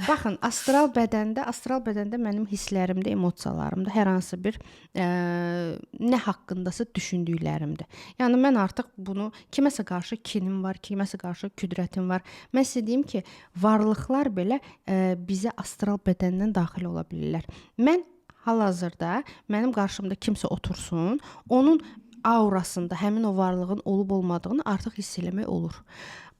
Baxın, astral bədəndə mənim hisslərimdə, emosiyalarımda hər hansı bir nə haqqındasa düşündüklərimdir. Yəni mən artıq bunu kiməsə qarşı kinim var, kiməsə qarşı küdrətim var. Mən sizə deyim ki, varlıqlar belə bizə astral bədəndən daxil ola bilirlər. Mən hal-hazırda mənim qarşımda kimsə otursun, onun aurasında həmin o varlığın olub-olmadığını artıq hiss eləmək olur.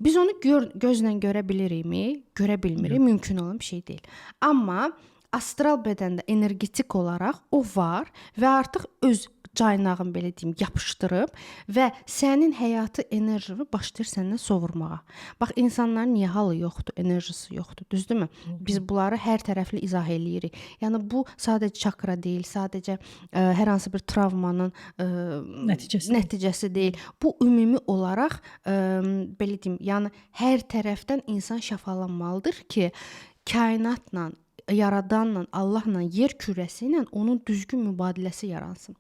Biz onu gözlə görə bilirikmi? Görə bilmirik. Mümkün olan bir şey deyil. Amma astral bədəndə energetik olaraq o var və artıq öz caynağın belə deyim yapışdırıb və sənin həyatı enerjini başlayır səndən sovurmağa. Bax insanların niyə halı yoxdur, enerjisi yoxdur, düzdürmü? Biz bunları hər tərəfli izah eləyirik. Yəni bu sadəcə çakra deyil, sadəcə hər hansı bir travmanın nəticəsi deyil. Bu ümumi olaraq belə deyim, yəni hər tərəfdən insan şəfalanmalıdır ki, kainatla, yaradanla, Allahla, yer kürəsi ilə onun düzgün mübadiləsi yaransın.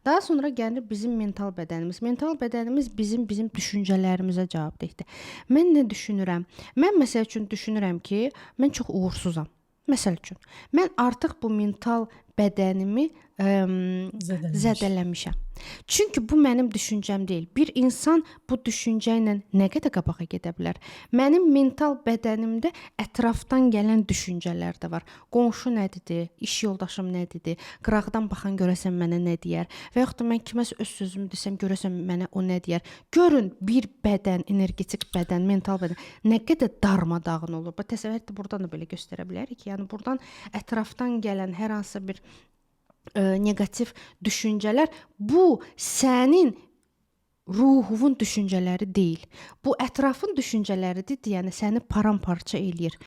Daha sonra gəlir bizim mental bədənimiz. Mental bədənimiz bizim düşüncələrimizə cavabdehdir. Mən nə düşünürəm? Mən məsəl üçün düşünürəm ki, mən çox uğursuzam. Məsəl üçün, mən artıq bu mental bədənimi zədələmişəm. Çünki bu mənim düşüncəm deyil. Bir insan bu düşüncə ilə nə qədər qabağa gedə bilər? Mənim mental bədənimdə ətrafdan gələn düşüncələr də var. Qonşu nə dedi? İş yoldaşım nə dedi? Qıraqdan baxan görəsən mənə nə deyər? Və yaxud da mən kiməsə öz sözümü desəm görəsən mənə o nə deyər? Görün bir bədən, energetik bədən, mental bədən nə qədər darmadağın olur. Bu təsəvvürdə buradan da belə göstərə bilərik ki, yəni buradan ətrafdan gələn hər hansı bir negativ düşüncələr bu sənin ruhunun düşüncələri deyil. Bu ətrafın düşüncələridir, yəni səni paramparça eləyir.